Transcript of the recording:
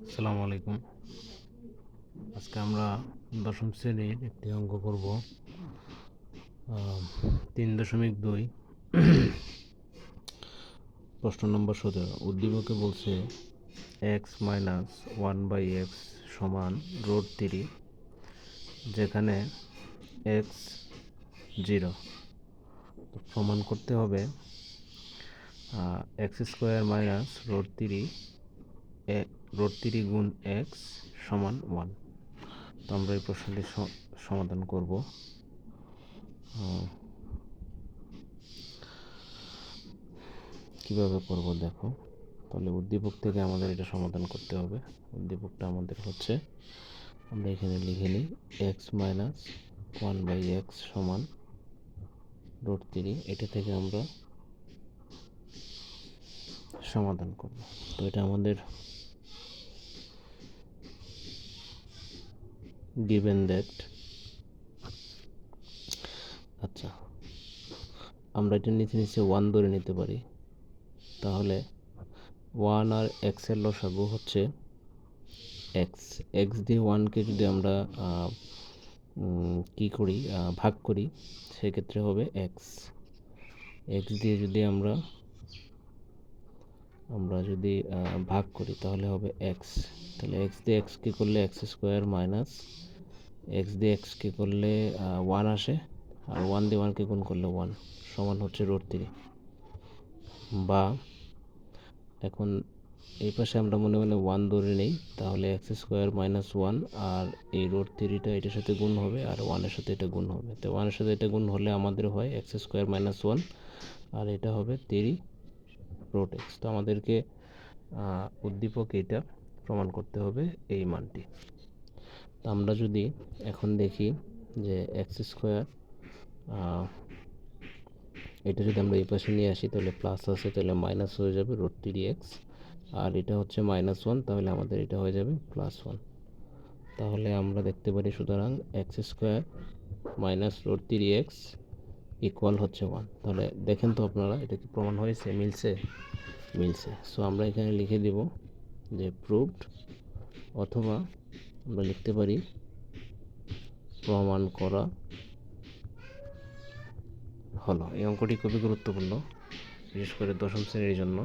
আসসালামু আলাইকুম। আজকে আমরা দশম শ্রেণীর একটি অঙ্ক করব। 3.2 প্রশ্ন নম্বর 17। উদ্দীপকে বলছে এক্স মাইনাস 1/x সমান √3, যেখানে এক্স 0। তো প্রমাণ করতে হবে এক্স স্কোয়ার মাইনাস √3 গুণ এক্স সমান 1। তো আমরা এই প্রশ্নটি সমাধান করব। কিভাবে করব দেখো। তাহলে উদ্দীপক থেকে আমাদের এটা সমাধান করতে হবে। উদ্দীপকটা আমাদের হচ্ছে, আমরা এখানে লিখে নিই এক্স মাইনাস 1/x সমান √3। এটা থেকে আমরা সমাধান করব। তো এটা আমাদের গিভেন দ্যাট। আচ্ছা, আমরা এটা নিচে 1 ধরে নিতে পারি। তাহলে 1 আর এক্স এর লসাগু হচ্ছে এক্স। এক্স দিয়ে 1কে যদি আমরা ভাগ করি, সেক্ষেত্রে হবে এক্স। এক্স দিয়ে যদি আমরা যদি ভাগ করি তাহলে হবে এক্স। তাহলে এক্স দিয়ে এক্সকে করলে এক্স স্কোয়ার মাইনাস এক্স দিয়ে এক্সকে করলে 1 আসে, আর 1 দিয়ে 1কে গুণ করলে 1 সমান হচ্ছে √3। বা এখন এই পাশে আমরা মনে মনে 1 ধরে নিই, তাহলে এক্স স্কোয়ার মাইনাস 1 আর এই √3টা এটার সাথে গুণ হবে, আর 1-এর সাথে এটা গুণ হবে। তো 1-এর সাথে এটা গুণ হলে আমাদের হয় এক্স স্কোয়ার মাইনাস 1, আর এটা হবে 3√x। তো আমাদেরকে উদ্দীপক এটা প্রমাণ করতে হবে এই মানটি। তো আমরা যদি এখন দেখি যে এক্স স্কোয়ার, এটা যদি আমরা এই পাশে নিয়ে আসি তাহলে প্লাস আছে, তাহলে মাইনাস হয়ে যাবে √3x, আর এটা হচ্ছে -1, তাহলে আমাদের এটা হয়ে যাবে +1। তাহলে আমরা দেখতে পারি সুতরাং x square minus √3x equal হচ্ছে 1। তাহলে দেখেন তো আপনারা, এটা কি প্রমাণ হয়েছে? মিলছে। সো আমরা এখানে লিখে দিব যে প্রুভড, অথবা আমরা লিখতে পারি প্রমাণ করা হলো। এই অঙ্কটি খুবই গুরুত্বপূর্ণ, বিশেষ করে দশম শ্রেণীর জন্য।